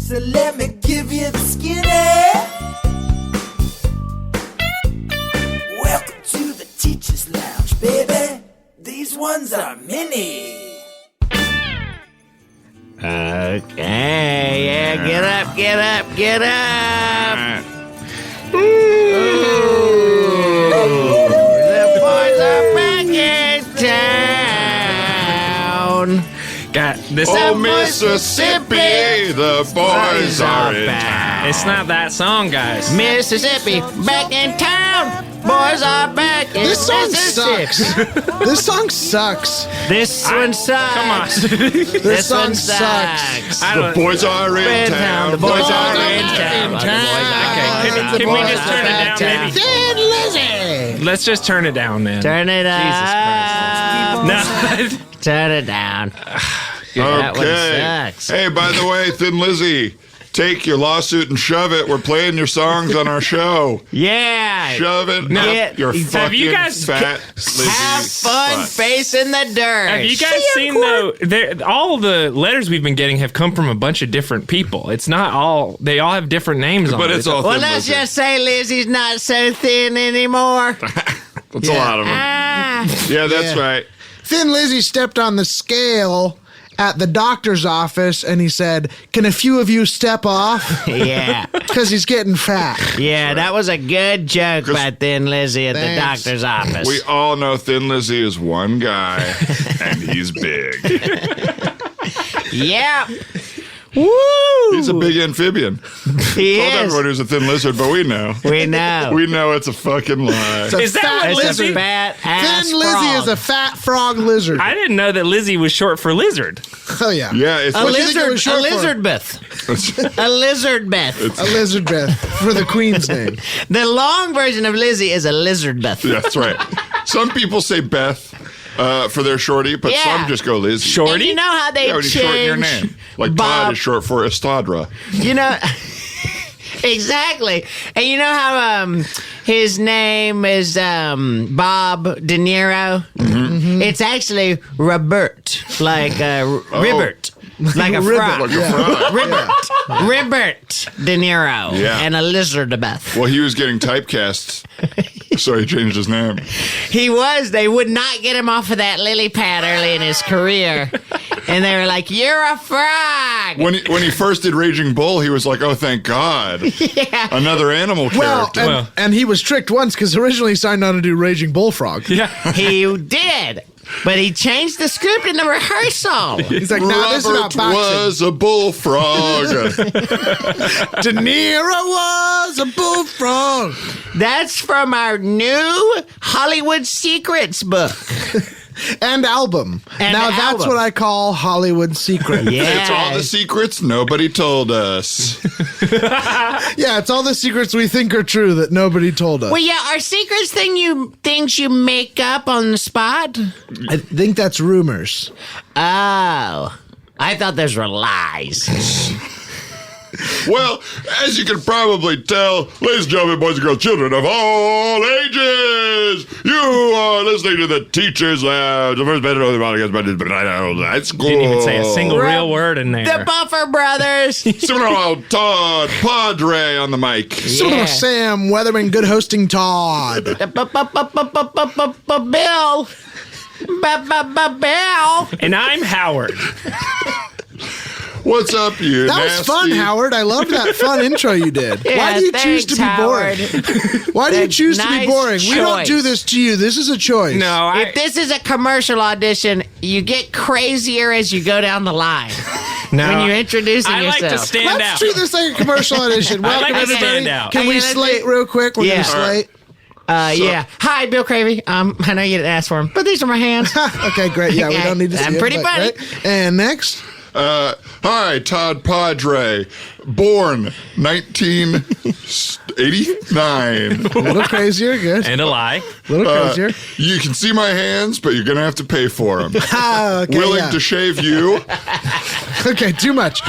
So let me give you the skinny. Welcome to the Teacher's Lounge, baby. These ones are mini. Okay, yeah, get up. Ooh, the boys are back in town. Got this. Oh, Mississippi, the boys are in town. It's not that song, guys. Mississippi, back in town. Boys are back in This song Mississippi. sucks. This song sucks. This one sucks. Come on. This song one sucks. I The don't- boys are in town. The boys are in town. Okay, can we just turn it down, maybe? Thin Lizzy. Let's just turn it down, then. Turn it up. No. Turn it down. That one Okay. sucks. Hey, by the way, Thin Lizzy, take your lawsuit and shove it. We're playing your songs on our show. Yeah. Shove it No. up your Have fucking you guys- fat Lizzy Have fun butt. facing the dirt. Have you guys seen, though, all the letters we've been getting have come from a bunch of different people. It's not all, they all have different names on But it. it's all Well, Thin let's Lizzy. just say Lizzie's not so thin anymore. That's a lot of them. Yeah, that's Yeah. right. Thin Lizzy stepped on the scale at the doctor's office and he said, "Can a few of you step off?" Yeah. Because he's getting fat. Yeah, that was a good joke by Thin Lizzie at Thanks. the doctor's office. We all know Thin Lizzy is one guy, and he's big. Yeah. Woo! He's a big amphibian. He Told is. everyone who's a thin lizard, but we know. We know. We know it's a fucking lie. It's a Is that fat what It's a Lizzie? fat ass Thin Lizzy frog. is a fat frog lizard. I didn't know that Lizzie was short for lizard. Oh, yeah. Yeah, it's a What do you think it was lizard. A short for? lizard Beth. A lizard Beth. A lizard Beth for the queen's name. The long version of Lizzie is a lizard Beth. That's right. Some people say Beth for their shorty, but Yeah. some just go Lizzie. And Shorty? you know how they Yeah, when you shorten your change name. Like Bob- Todd is short for Estadra. You know, exactly. And you know how his name is Bob De Niro? Mm-hmm. It's actually Robert, like Ribbert, like a frog. Like a frog. Ribbert De Niro, Yeah. and a lizard Beth. Well, he was getting typecast, so he changed his name. He was. They would not get him off of that lily pad early in his career. And they were like, "You're a frog." When he first did Raging Bull, he was like, "Oh, thank God, Yeah. another animal Well, character." and he was tricked once because originally he signed on to do Raging Bullfrog. Yeah. He did. But he changed the script in the rehearsal. He's like, "No, this is not Robert boxing." was a bullfrog. De Niro was a bullfrog. That's from our new Hollywood Secrets book. And album. And now that's album. what I call Hollywood secret. It's all the secrets nobody told us. Yeah, it's all the secrets we think are true that nobody told us. Well, yeah, are secrets things you make up on the spot? I think that's rumors. Oh, I thought those were lies. Well, as you can probably tell, ladies and gentlemen, boys and girls, children of all ages, you are listening to the Teacher's Lounge, the first better of the podcast, but it's cool. Didn't even say a single real word in there. The Buffer Brothers. Similar Todd Padre on the mic. Similar to Sam Weatherman, good hosting Todd. Bill. Bill. And I'm Howard. What's up, you That was nasty? fun, Howard. I love that fun intro you did. Why Yeah, do you choose to be thanks, boring? Howard. Why do you choose to be Nice boring? We don't choice. do this to you. This is a choice. No, If this is a commercial audition, you get crazier as you go down the line. no. When you're introducing I like yourself. to stand Let's out. treat this like a commercial audition. I Welcome, like to everybody. stand out. Can we Okay, let's slate do- real quick? We're Yeah. going to slate. Yeah. Hi, Bill Cravey. I know you didn't ask for him, but these are my hands. Okay, great. Yeah, we Okay, don't need to see I'm it, pretty but funny. great. And next. Hi, Todd Padre, born 1989. A little crazier. Good. And a lie. A little crazier. You can see my hands, but you're going to have to pay for them. Ah, okay, Willing yeah. to shave you. Okay, too much.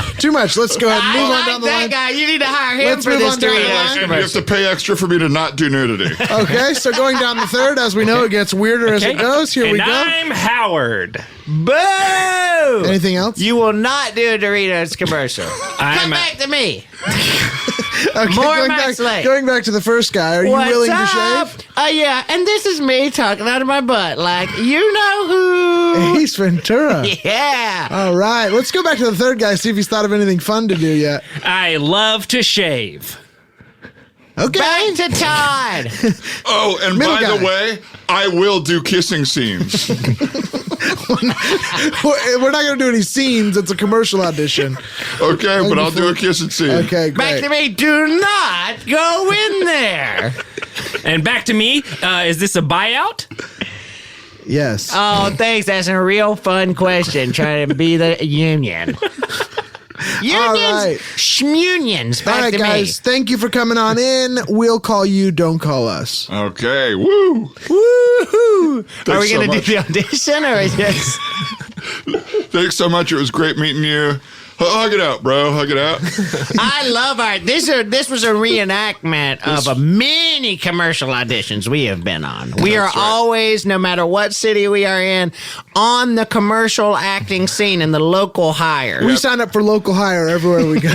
Let's go ahead and move on down the that line. guy. You need to hire him Let's for move this on down the line. Doritos And you have commercial. to pay extra for me to not do nudity. Okay, so going down the third, as we know, it gets weirder as it goes. Here we And go. I'm Howard. Boo! Anything else? You will not do a Doritos commercial. Come back to me. Okay, More going back to the first guy. Are you What's willing up? to shave? Yeah, and this is me talking out of my butt. Like, you know who? Ace Ventura. Yeah. All right, let's go back to the third guy, see if he's thought of anything fun to do yet. I love to shave. Okay. Back to Todd. Oh, and Middle by guy. the way, I will do kissing scenes. We're not going to do any scenes. It's a commercial audition. Okay, but I'll do a kissing scene. Okay, Back great. to me. Do not go in there. And back to me. Is this a buyout? Yes. Oh, thanks. That's a real fun question. Trying to be the union. Unions, right. schmunions. Back All right, to guys, me. thank you for coming on in. We'll call you. Don't call us. Okay, woo. Woohoo! Are Thanks we so going to much. do the audition or is just... Thanks so much. It was great meeting you. Hug it out, bro. Hug it out. I love art. This was a reenactment of many commercial auditions we have been on. We are right. always, no matter what city we are in, on the commercial acting scene in the local hire. We sign up for local hire everywhere we go.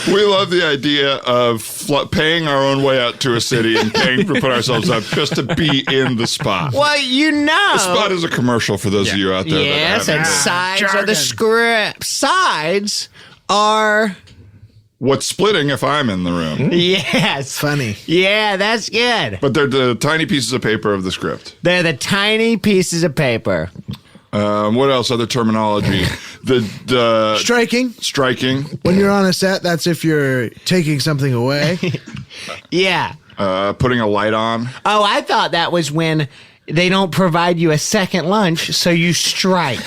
We love the idea of paying our own way out to a city and paying to put ourselves up just to be in the spot. Well, you know. The spot is a commercial for those of you out there. Yes, that and haven't. sides are Jargon. the script. Sides are... What's splitting if I'm in the room? Yes. Funny. Yeah, that's good. But they're the tiny pieces of paper of the script. They're the tiny pieces of paper. What else? Other terminology? The Striking. striking. When you're on a set, that's if you're taking something away. Yeah. Putting a light on. Oh, I thought that was when they don't provide you a second lunch, so you strike.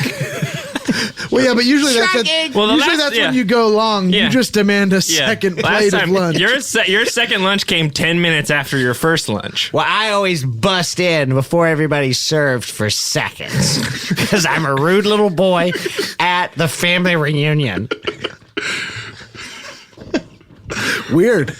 Well, yeah, but usually Striking. Well, the usually last- that's yeah. when you go long. Yeah. You just demand a second Last plate of time, lunch. Your second lunch came 10 minutes after your first lunch. Well, I always bust in before everybody's served for seconds because I'm a rude little boy at the family reunion. Weird.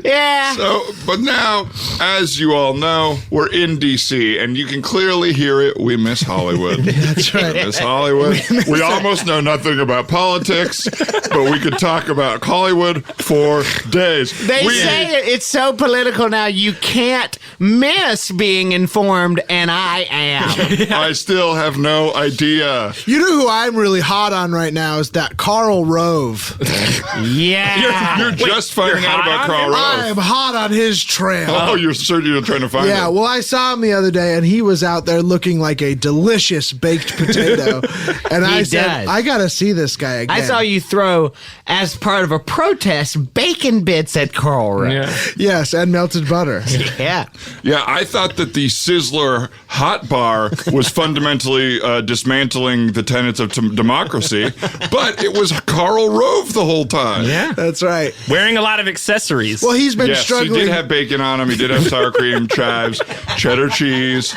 Yeah. So, but now, as you all know, we're in DC, and you can clearly hear it. We miss Hollywood. That's right. Miss Hollywood. We almost know nothing about politics, but we could talk about Hollywood for days. They say it's so political now you can't miss being informed, and I am. I still have no idea. You know who I'm really hot on right now is that Karl Rove. Yeah. You're just finding you're out hot about on Karl him? Rove. I'm hot on his trail. Oh, you're certainly trying to find Yeah, him. well, I saw him the other day, and he was out there looking like a delicious baked potato. And I said, does. I got to see this guy again. I saw you throw, as part of a protest, bacon bits at Carl Rove. Yeah. Yes, and melted butter. Yeah. Yeah, I thought that the Sizzler hot bar was fundamentally dismantling the tenets of democracy, but it was Karl Rove the whole time. Yeah. That's right. Wearing a lot of accessories. Well, he's been Yes, struggling. he did have bacon on him. He did have sour cream, chives, cheddar cheese.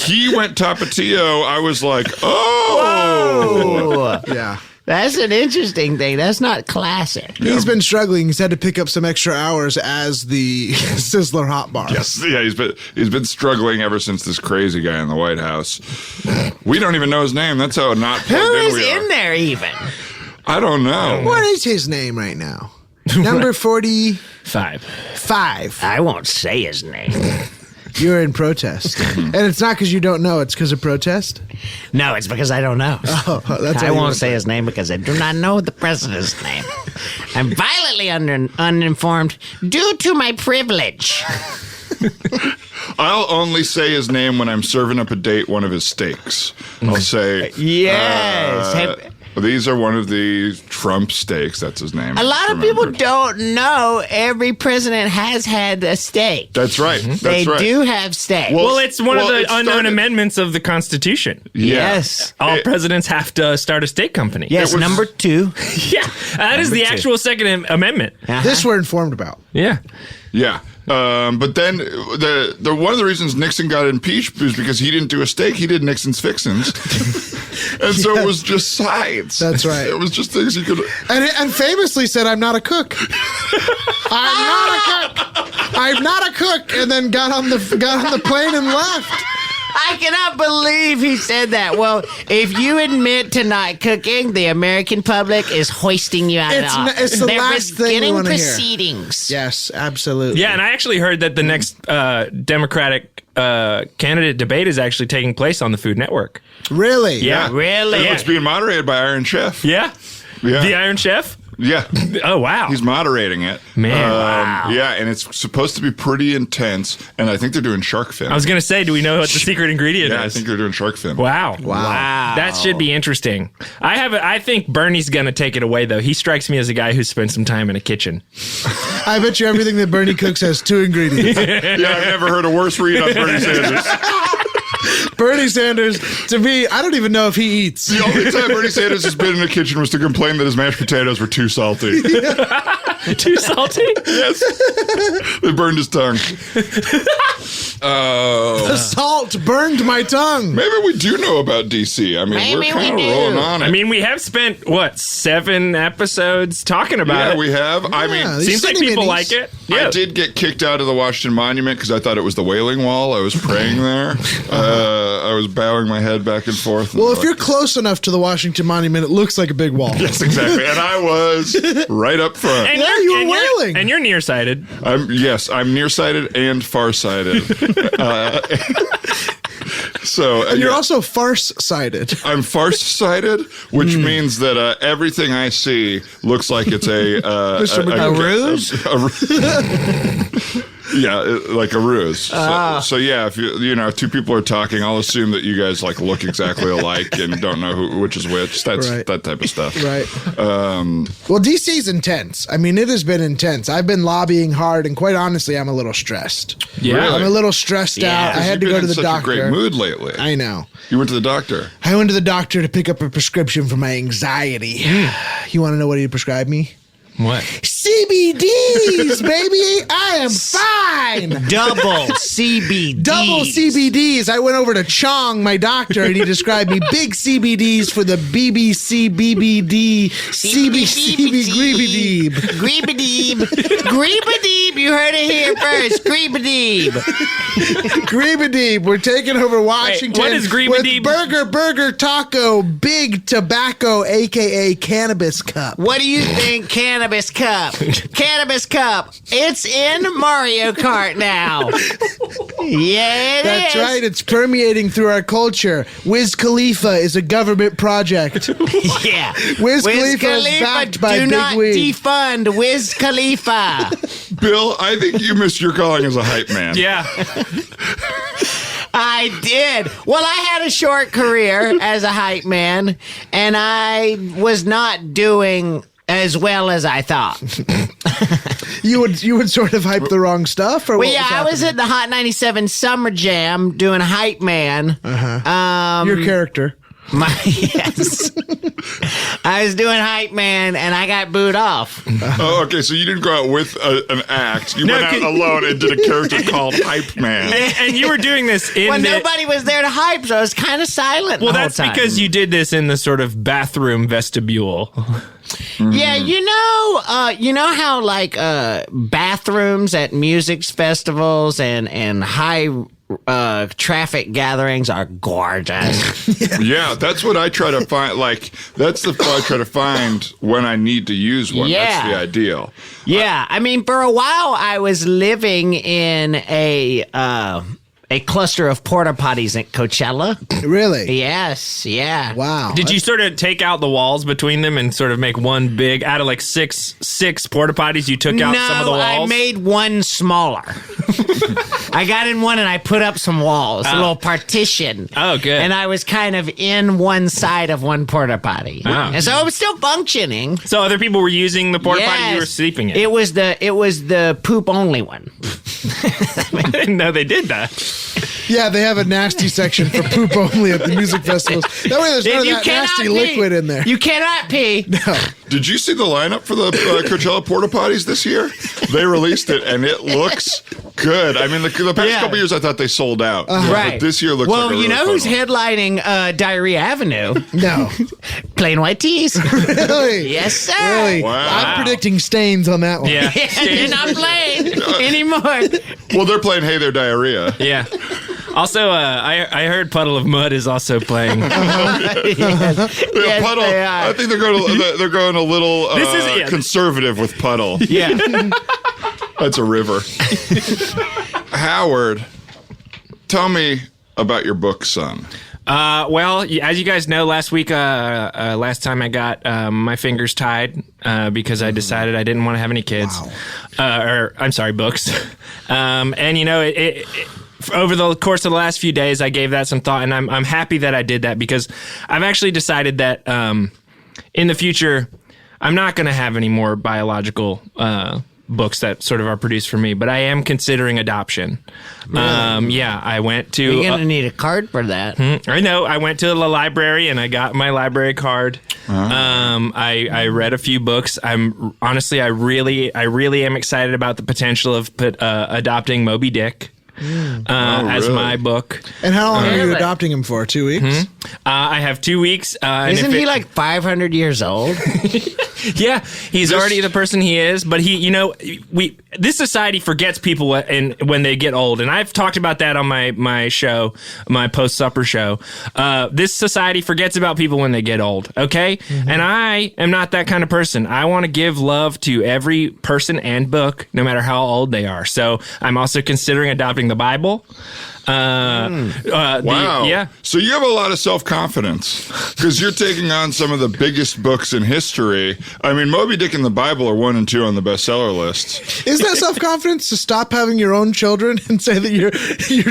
He went Tapatio. I was like, oh. Ooh. Yeah. That's an interesting thing. That's not classic. He's been struggling. He's had to pick up some extra hours as the Sizzler hot bar. Yes, yeah, he's been struggling ever since this crazy guy in the White House. We don't even know his name. That's how not Who plugged in is we are. in there even? I don't know. What is his name right now? Number 45. 5. I won't say his name. You're in protest. And it's not because you don't know, it's because of protest? No, it's because I don't know. Oh, that's I how you won't want say his name because I do not know the president's name. I'm violently uninformed due to my privilege. I'll only say his name when I'm serving up a date one of his steaks. I'll say, Yes. these are one of the Trump steaks. That's his name. A lot of people don't know every president has had a steak. That's right. That's They right. do have steak. Well, Well, it's one of Well, the it unknown started- amendments of the Constitution. Yeah. Yes. All It- presidents have to start a state company. Yes, it was- number 2. Yeah. That is the two. actual Second Amendment. This we're informed about. Yeah. Yeah. But then the one of the reasons Nixon got impeached was because he didn't do a steak. He did Nixon's fixins. And so it was just sides. That's right. It was just things you could... And famously said, I'm not a cook. I'm not a cook. And then got on the plane and left. I cannot believe he said that. Well, if you admit to not cooking, the American public is hoisting you out of office. It's the last thing we want to hear. Proceedings. Yes, absolutely. Yeah, and I actually heard that the next Democratic candidate debate is actually taking place on the Food Network. Really? Yeah. Really? It's being moderated by Iron Chef. Yeah? Yeah. The Iron Chef? Yeah. Oh, wow. He's moderating it. Man, wow. Yeah, and it's supposed to be pretty intense, and I think they're doing shark fin. I was going to say, do we know what the secret ingredient Yeah, I is? think they're doing shark fin. Wow. That should be interesting. I think Bernie's going to take it away, though. He strikes me as a guy who spent some time in a kitchen. I bet you everything that Bernie cooks has 2 ingredients. Yeah, I've never heard a worse read on Bernie Sanders. Bernie Sanders, to me, I don't even know if he eats. The only time Bernie Sanders has been in the kitchen was to complain that his mashed potatoes were too salty. Too salty? Yes. They burned his tongue. The salt burned my tongue. Maybe we do know about DC. I mean, Maybe we're kind of we do. rolling on it. I mean, we have spent, 7 episodes talking about it? we have. I Yeah, mean, these Seems like cine people minis. like it. I did get kicked out of the Washington Monument because I thought it was the Wailing Wall. I was praying there. I was bowing my head back and forth. Well, if you're close enough to the Washington Monument, it looks like a big wall. Yes, exactly. And I was right up front. And Yeah, you're, you were and you're- wailing. And you're nearsighted. I'm nearsighted and farsighted. So And you're also farce-sided. I'm farsighted, which means that everything I see looks like it's a ruse? Yeah, like a ruse. So yeah, if if 2 people are talking, I'll assume that you guys look exactly alike and don't know which is which. That's Right. that type of stuff. Right. Well, DC's intense. I mean, it has been intense. I've been lobbying hard, and quite honestly, I'm a little stressed. Yeah. Really? I'm a little stressed out. I had to You've go been to in the such doctor. a great mood lately. I know. You went to the doctor. I went to the doctor to pick up a prescription for my anxiety. You want to know what he prescribed me? What? CBDs, baby. I am fine. Double CBD. Double CBDs. I went over to Chong, my doctor, and he described me big CBDs for the BBC BBD CBD Greebadeeb. Greebadeeb. You heard it here first. Greebadeeb. Greebadeeb. We're taking over Washington. what is Greebadeeb? With Burger Taco Big Tobacco, a.k.a. Cannabis Cup. What do you think, Cannabis Cup? Cannabis Cup. It's in Mario Kart now. Yeah, it That's is. right. It's permeating through our culture. Wiz Khalifa is a government project. Yeah. Wiz Khalifa is backed by do Big not Weed. defund Wiz Khalifa. Bill, I think you missed your calling as a hype man. Yeah. I did. Well, I had a short career as a hype man, and I was not doing as well as I thought. You would sort of hype the wrong stuff, or Well, what yeah, I was at the Hot 97 Summer Jam doing hype man. your character. Yes. I was doing hype man, and I got booed off. Oh, okay. So you didn't go out with an act. You went out alone and did a character called Hype Man. And you were doing this in Well, the... nobody was there to hype, so I was kind of silent. Well, the whole that's time. because you did this in the sort of bathroom vestibule. Yeah, you know how bathrooms at music festivals and high traffic gatherings are gorgeous. Yeah, that's what I try to find. That's the I try to find when I need to use one. Yeah. That's the ideal. Yeah, I mean, for a while I was living in a cluster of porta potties at Coachella. Really? Yes, yeah. Wow. Did you sort of take out the walls between them and sort of make one big, out of six porta potties, you took out some of the walls? I made one smaller. I got in one and I put up some walls, a little partition. Oh, good. And I was kind of in one side of one porta potty. Oh. And so it was still functioning. So other people were using the porta potty you were Yes. sleeping in. It was the poop only one. I didn't know they did that. Yeah, they have a nasty section for poop only at the music festivals. That way there's none of You that cannot nasty pee. liquid in there. You cannot pee. No. Did you see the lineup for the Coachella porta potties this year? They released it, and it looks good. I mean, the past couple years, I thought they sold out. Right. But this year looks well, like a you really know fun who's one. headlining Diarrhea Avenue? No. Plain white tees. Really? Yes, sir. Really? Wow. I'm predicting stains on that one. Yeah. They're not playing anymore. Well, they're playing Hey There Diarrhea. Yeah. Also, I heard Puddle of Mud is also playing. Yes, Puddle. they are. I think they're going a little conservative with Puddle. Yeah. That's a river. Howard, tell me about your book, son. Well, as you guys know, last week, last time I got my fingers tied because I decided I didn't want to have any kids. Or I'm sorry, books. And you know, over the course of the last few days, I gave that some thought, and I'm happy that I did that because I've actually decided that in the future, I'm not going to have any more biological books that sort of are produced for me, but I am considering adoption. Yeah, I went to... You're going to need a card for that. I know. I went to the library and I got my library card. I read a few books. I really am excited about the potential of adopting Moby Dick as my book. And how long are you adopting him for? 2 weeks? I have 2 weeks. Isn't he like 500 years old? Yeah, he's already the person he is, but this society forgets people when they get old, and I've talked about that on my show, my post-supper show. This society forgets about people when they get old, okay? And I am not that kind of person. I want to give love to every person and book, no matter how old they are. So I'm also considering adopting the Bible. Wow. Yeah. So you have a lot of self-confidence because you're taking on some of the biggest books in history. I mean, Moby Dick and the Bible are 1 and 2 on the bestseller list. Is that self-confidence to stop having your own children and say that your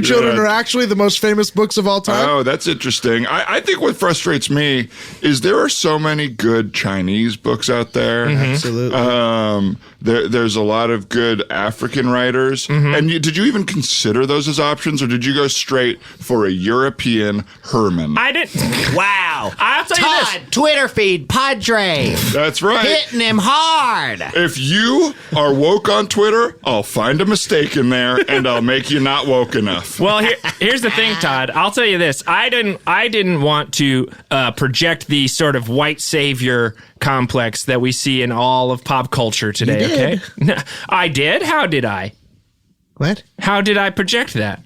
children are actually the most famous books of all time? Oh, that's interesting. I think what frustrates me is there are so many good Chinese books out there. Absolutely. There's a lot of good African writers. And did you even consider those as options, or did you go straight for a European Herman? I didn't. Wow. I'll tell you this. Todd, Twitter feed, Padre. That's right. Hitting him hard. If you are woke on Twitter, I'll find a mistake in there and I'll make you not woke enough. Well, here's the thing, Todd. I'll tell you this. I didn't want to project the sort of white savior complex that we see in all of pop culture today. You did. Okay, no, I did. How did I? What? How did I project that?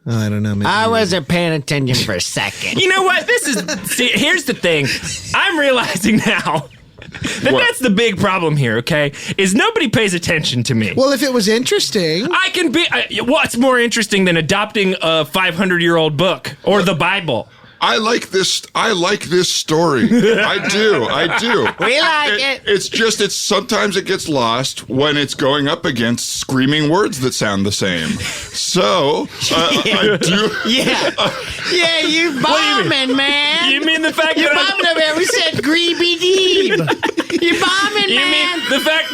Oh, I don't know. Maybe I wasn't paying attention for a second. You know what? Here's the thing. I'm realizing now that's the big problem here, okay? Is nobody pays attention to me. Well, if it was interesting. I can be... what's more interesting than adopting a 500-year-old book or the Bible? I like this story. I do. We like it. It's just sometimes it gets lost when it's going up against screaming words that sound the same. So I do. Yeah, you bombing, man. You mean the fact You that bombing over there. We said greeby deeb. You bombing, You man. mean the fact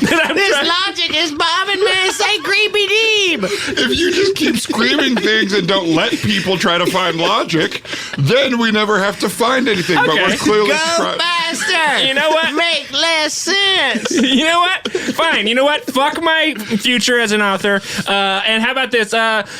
that I'm This trying... logic is bombing, man. Say greeby deeb. If you just keep screaming things and don't let people try to find logic, then we never have to find anything. But Okay. we're clearly Go trying. faster. You know what? Make less sense. You know what? Fine. You know what? Fuck my future as an author. And how about this? Dilf.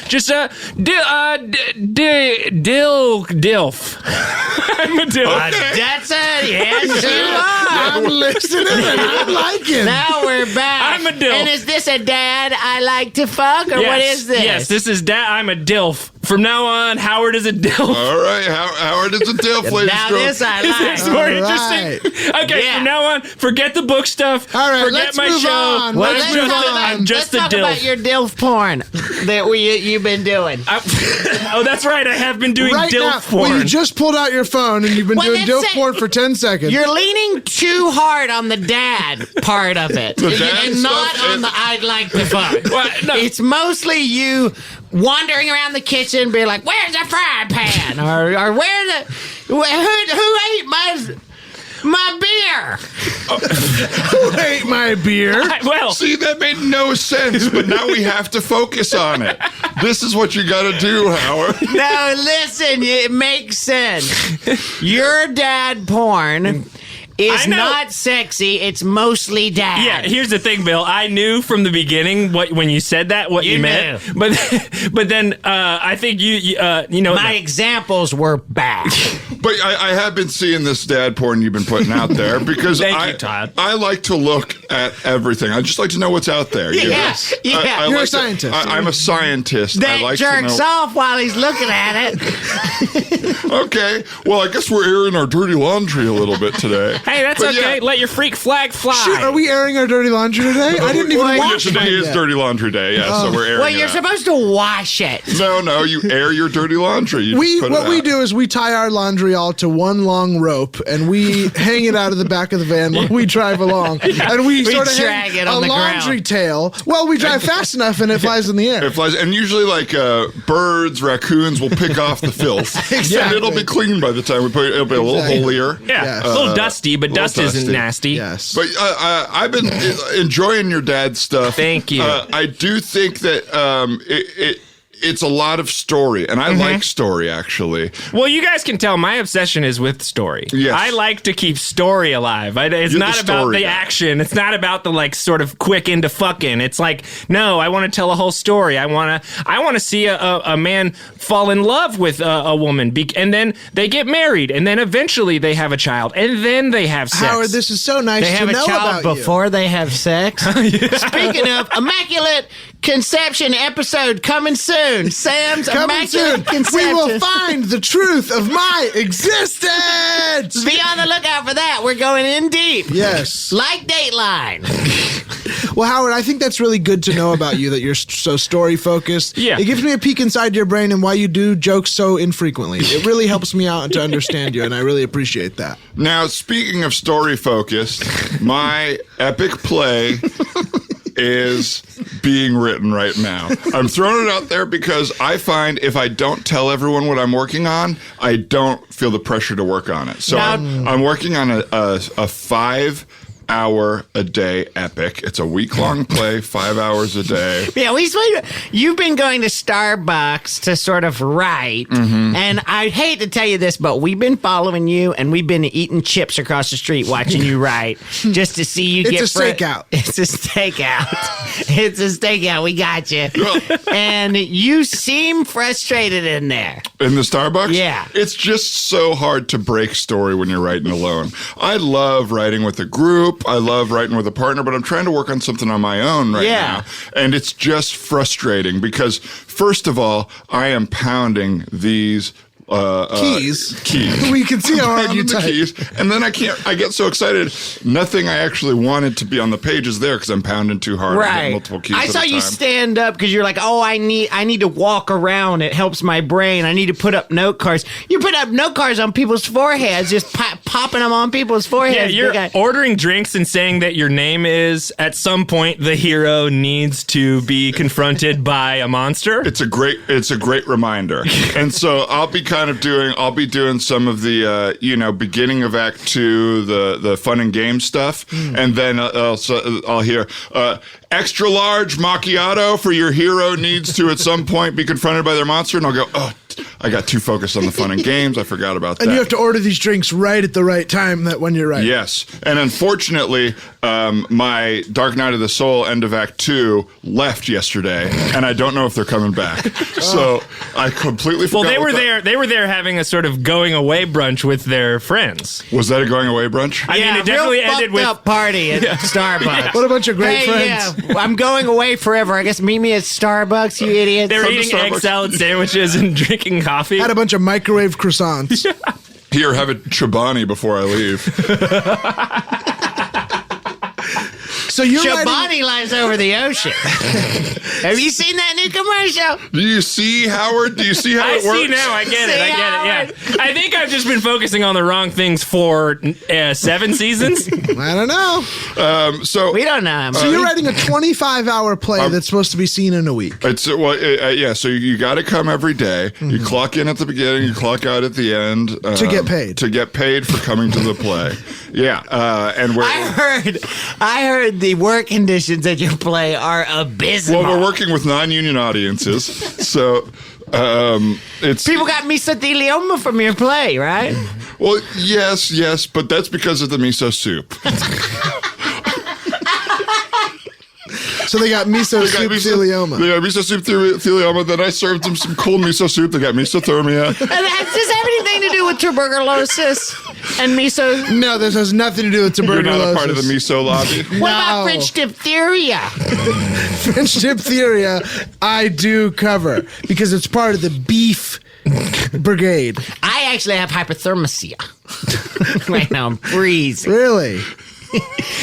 I'm a dilf. That's it. Yes, you are. I'm listening and I'm liking. Now we're back. I'm a dilf. And is this a dad I like to fuck, or what is this? Yes, this is I'm a dilf. From now on, Howard is a dilf. All right, Howard is a dilf, ladies Now and this I like. It's more All interesting. Okay, Yeah. from now on, forget the book stuff. All right, forget let's my move show. on. Well, Let's let's move talk on. about, I'm just let's a talk dilf. about your dilf porn that you've been doing. Oh, that's right. I have been doing Right dilf now, porn. well, you just pulled out your phone and you've been Well, doing that's dilf it. porn for 10 seconds. You're leaning too hard on the dad part of it, dad and not stuff on the I'd like to fuck. Well, no. It's mostly you wandering around the kitchen, being like, "Where's the frying pan?" or "Who ate my?" My beer. Who ate my beer? Well, See, that made no sense, but now we have to focus on it. This is what you got to do, Howard. No, listen, it makes sense. Your dad porn is I know. not sexy. It's mostly dad. yeah, here's the thing, Bill. I knew from the beginning when you said that what you You meant, but then I think you know My examples were bad. But I have been seeing this dad porn you've been putting out there because Thank you, Todd. I like to look at everything. I just like to know what's out there. you know? Yeah, yeah. I You're a like scientist. I'm a scientist. I That like jerks to know. off while he's looking at it. Okay, well, I guess we're airing our dirty laundry a little bit today. Hey, that's But okay. yeah. Let your freak flag fly. Shoot, are we airing our dirty laundry today? I didn't even Well, watch Today mine is yet. Dirty Laundry Day, yeah, so we're airing Well, it you're out. supposed to wash it. No, you air your dirty laundry. You We just put what it we out. do is we tie our laundry all to one long rope and we hang it out of the back of the van while we drive along, and we sort of drag hang it on a the laundry ground. tail. Well, we drive fast enough and it flies in the air. It flies, and usually like birds, raccoons will pick off the filth. Exactly. And it'll be clean by the time we put it. It'll be a little Exactly. holier. Yeah, Yes. a little dusty, but little dust isn't dusty. nasty. Yes. But I've been enjoying your dad's stuff. Thank you. I do think that it's a lot of story, and I like story, actually. Well, you guys can tell my obsession is with story. Yes. I like to keep story alive. It's You're not the about story the guy. action. It's not about the like sort of quick into fucking. It's like, no, I want to tell a whole story. I want to see a man fall in love with a woman, and then they get married, and then eventually they have a child, and then they have sex. Howard, this is so nice They to have a know child about before they have sex. Speaking of immaculate conception episode coming soon. Sam's you. Coming soon, immaculate conception. we will find the truth of my existence. Be on the lookout for that. We're going in deep. Yes. Like Dateline. Well, Howard, I think that's really good to know about you, that you're so story focused. Yeah. It gives me a peek inside your brain and why you do jokes so infrequently. It really helps me out to understand you, and I really appreciate that. Now, speaking of story focused, my epic play is being written right now. I'm throwing it out there because I find if I don't tell everyone what I'm working on, I don't feel the pressure to work on it. So I'm working on a 5-hour-a-day epic. It's a week-long play, 5 hours a day. Yeah, you've been going to Starbucks to sort of write, Mm-hmm. and I hate to tell you this, but we've been following you, and we've been eating chips across the street watching you write, just to see you It's get a stakeout. It's a stakeout. It's a stakeout. We got you. And you seem frustrated in there. In the Starbucks? Yeah. It's just so hard to break story when you're writing alone. I love writing with a group. I love writing with a partner, but I'm trying to work on something on my own right Yeah. now. And it's just frustrating because, first of all, I am pounding these Keys. keys. We can see how hard you Pounding the type. keys, and then I get so excited. Nothing I actually wanted to be on the page is there because I'm pounding too hard. I hit Right. multiple keys I at saw a you time. stand up because you're like, oh, I need to walk around. It helps my brain. I need to put up note cards. You put up note cards on people's foreheads, just popping them on people's Yeah, foreheads. you're Big guy. ordering drinks and saying that your name is, at some point, the hero needs to be confronted by a monster. It's a great reminder. And so I'll be doing some of the beginning of Act 2, the fun and game stuff, and then I'll hear extra large macchiato for your hero needs to at some point be confronted by their monster, and I'll go, oh, I got too focused on the fun and games. I forgot about that. And you have to order these drinks right at the right time when you're right. Yes. And unfortunately, my Dark Night of the Soul end of Act 2 left yesterday, and I don't know if they're coming back. So I completely forgot. Well, they were what there. They were there having a sort of going away brunch with their friends. Was that a going away brunch? I mean, it definitely real ended fucked with up party at Starbucks. What a bunch of great Hey, friends. yeah, I'm going away forever. I guess meet me at Starbucks, you idiots. they were From the eating egg Starbucks. salad sandwiches and drinking coffee. Had a bunch of microwave croissants. Here, have a Chobani before I leave. So you're Chobani lies over the ocean. Have you seen that new commercial? Do you see, Howard? Do you see how I it works? see now. I get it. See, I get it. Yeah. I think I've just been focusing on the wrong things for 7 seasons. I don't know. So We don't know. So you're writing a 25-hour play that's supposed to be seen in a week. it's yeah. So you got to come every day. You clock in at the beginning, you clock out at the end To get paid. To get paid for coming to the play. Yeah, and we're I heard the work conditions at your play are abysmal. well, we're working with non-union audiences, so it's People got mesothelioma from your play, right? well, yes, but that's because of the miso soup. So they got miso soup thelioma. They got miso soup thelioma. Then I served them some cold miso soup. They got misothermia. And does this have anything to do with tuberculosis and miso? No, this has nothing to do with You're tuberculosis. not a part of the miso lobby. What about No. French diphtheria? French diphtheria, I do cover because it's part of the beef brigade. I actually have hypothermia. Right now, I'm freezing. Really?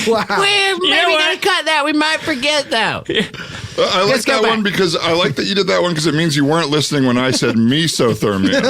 Wow. Well, maybe know we what? gotta cut that. We might forget though. I like Let's go that back. one because I like that you did that one because it means you weren't listening when I said misothermia.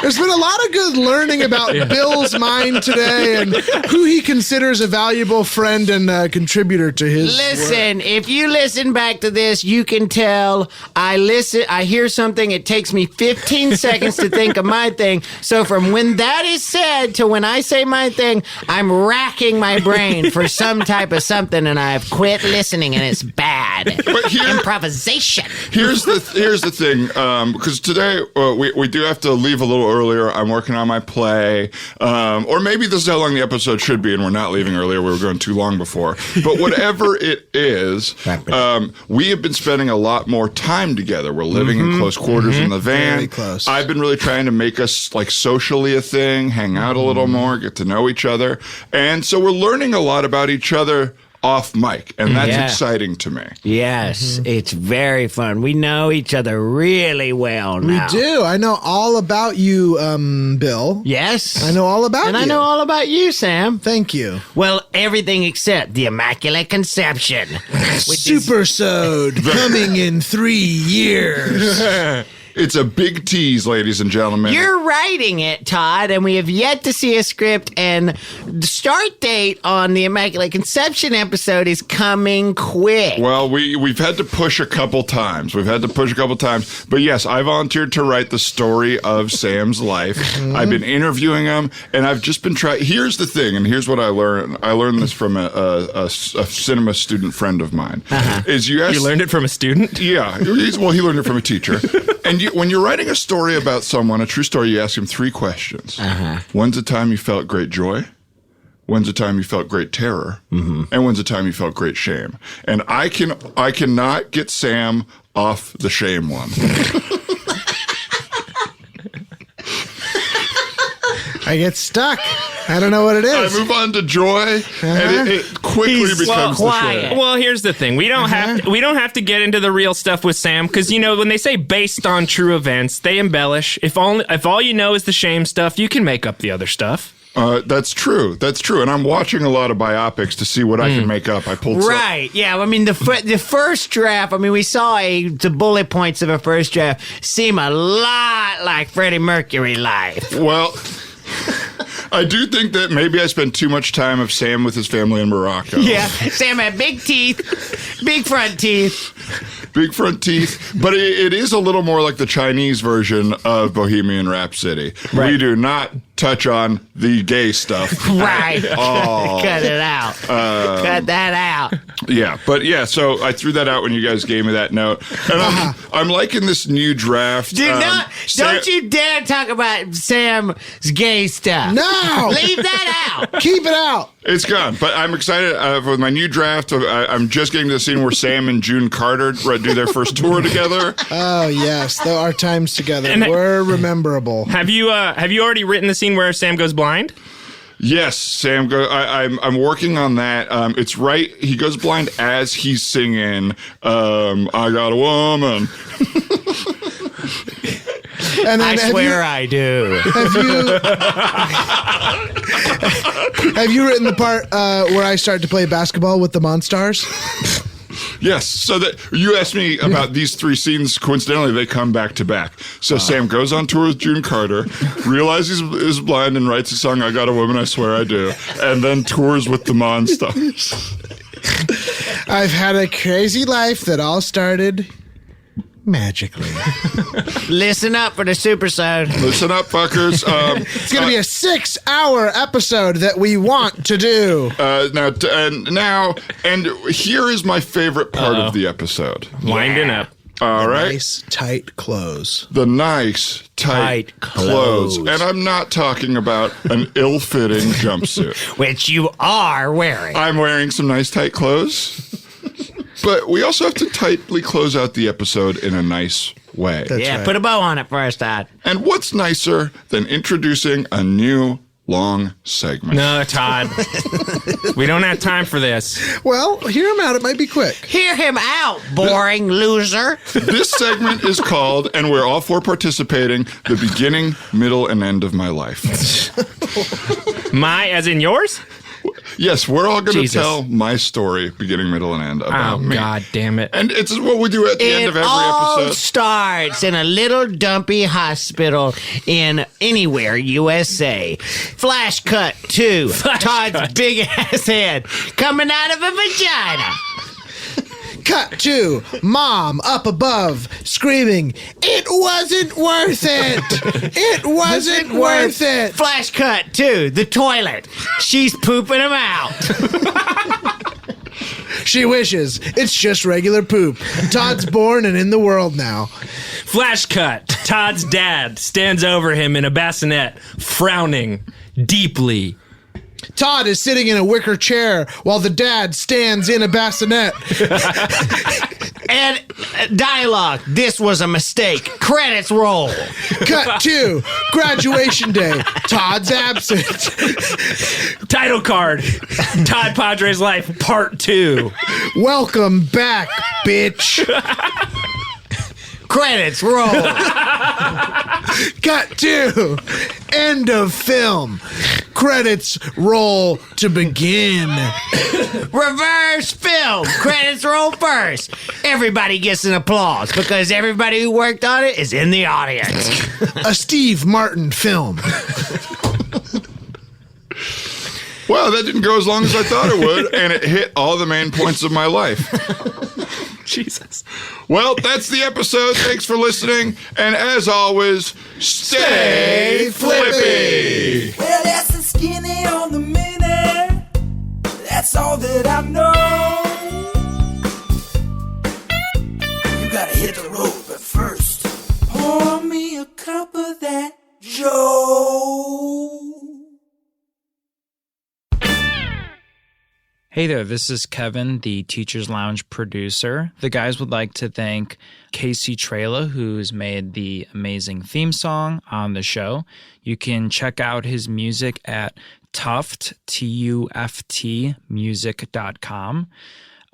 There's been a lot of good learning about Bill's mind today and who he considers a valuable friend and contributor to his work. Listen, if you listen back to this, you can tell I hear something, it takes me 15 seconds to think of my thing. So from when that is said to when I say my thing, I'm racking my brain for some type of something and I've quit listening and it's bad. But Improvisation. Here's the thing, because today we do have to leave a little earlier. I'm working on my play, or maybe this is how long the episode should be, and we're not leaving earlier. We were going too long before. But whatever it is, we have been spending a lot more time together. We're living in close quarters in the van. Very close. I've been really trying to make us like socially a thing, hang out a little more, get to know each other, and so we're learning a lot about each other off mic, and that's Yeah. exciting to me. Yes, it's very fun. We know each other really well now. We do. I know all about you, Bill. Yes. I know all about And you. I know all about you, Sam. Thank you. Well, everything except the Immaculate Conception. Super Sode coming in 3 years. It's a big tease, ladies and gentlemen. You're writing it, Todd, and we have yet to see a script, and the start date on the Immaculate Conception episode is coming quick. Well, we've had to push a couple times. But yes, I volunteered to write the story of Sam's life. I've been interviewing him, and I've just been trying. Here's the thing, and here's what I learned. I learned this from a cinema student friend of mine. Is you You learned it from a student? Yeah. He learned it from a teacher. And when you're writing a story about someone, a true story, you ask him 3 questions. When's the time you felt great joy? When's the time you felt great terror? And when's the time you felt great shame? And I cannot get Sam off the shame one. I get stuck. I don't know what it I is. move on to joy, and it quickly He's becomes the quiet. shame. Well, here's the thing. We don't have to get into the real stuff with Sam because when they say based on true events, they embellish. If all you know is the shame stuff, you can make up the other stuff. That's true. And I'm watching a lot of biopics to see what I can make up. I pulled some. Right, yeah. I mean, the first draft, we saw the bullet points of a first draft seem a lot like Freddie Mercury life. Well, I do think that maybe I spent too much time of Sam with his family in Morocco. Yeah, Sam had big teeth, big front teeth. Big front teeth. But it is a little more like the Chinese version of Bohemian Rhapsody. Right. We do not touch on the gay stuff. Right. Oh. Cut it out. Cut that out. Yeah. But yeah, so I threw that out when you guys gave me that note. And I'm liking this new draft. Don't you dare talk about Sam's gay stuff. No! Leave that out. Keep it out. It's gone. But I'm excited for my new draft. I'm just getting to the scene where Sam and June Carter do their first tour together. Oh, yes. Though our times together And were rememberable. Have you already written the scene where Sam goes blind? Yes, Sam. I'm working on that. It's right. He goes blind as he's singing. I got a woman. And I then swear I do. have you written the part where I start to play basketball with the Monstars? Yes. So that you asked me about these three scenes. Coincidentally, they come back to back. So Sam goes on tour with June Carter, realizes he's blind, and writes a song, "I Got a Woman, I Swear I Do," and then tours with the Monstars. I've had a crazy life that all started magically. Listen up for the supersode. Listen up, fuckers. It's going to be a 6-hour episode that we want to do. And here is my favorite part of the episode. Winding up. All right. Nice, tight clothes. The nice, tight clothes. And I'm not talking about an ill-fitting jumpsuit. Which you are wearing. I'm wearing some nice, tight clothes. But we also have to tightly close out the episode in a nice way. That's Yeah, right. put a bow on it first, Todd. And what's nicer than introducing a new long segment? No, Todd. We don't have time for this. Well, hear him out. It might be quick. Hear him out, boring loser. This segment is called, and we're all four participating, the beginning, middle, and end of my life. My, as in yours? Yes, we're all going to Jesus. tell my story, beginning, middle, and end about Oh, me. God damn it. And it's what we do at the end of It every all episode. starts in a little dumpy hospital in anywhere, USA. Flash cut to Todd's big ass head coming out of a vagina. Cut to Mom up above screaming, "It wasn't worth it! It wasn't worth it!" Flash cut to the toilet. She's pooping him out. She wishes. It's just regular poop. Todd's born and in the world now. Flash cut. Todd's dad stands over him in a bassinet, frowning deeply. Todd is sitting in a wicker chair while the dad stands in a bassinet. And dialogue. This was a mistake. Credits roll. Cut to graduation day. Todd's absent. Title card. Todd Padre's Life, Part 2. Welcome back, bitch. Credits roll. Cut to end of film. Credits roll to begin. Reverse film. Credits roll first. Everybody gets an applause because everybody who worked on it is in the audience. A Steve Martin film. Well, that didn't go as long as I thought it would, and it hit all the main points of my life. Jesus. Well, that's the episode. Thanks for listening. And as always, stay flippy. Well, that's the skinny on the minute. That's all that I know. You gotta hit the road, but first, pour me a cup of that Joe. Hey there, this is Kevin, the Teachers Lounge producer. The guys would like to thank Casey Trela, who's made the amazing theme song on the show. You can check out his music at Tuft, Tuft music.com.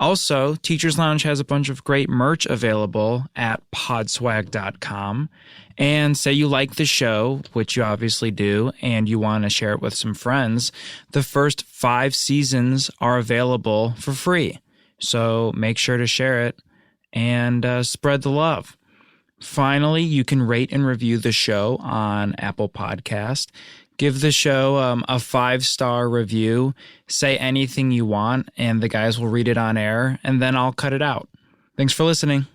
Also, Teachers Lounge has a bunch of great merch available at podswag.com. And say you like the show, which you obviously do, and you want to share it with some friends, the first 5 seasons are available for free. So make sure to share it and spread the love. Finally, you can rate and review the show on Apple Podcast. Give the show a 5-star review. Say anything you want, and the guys will read it on air, and then I'll cut it out. Thanks for listening.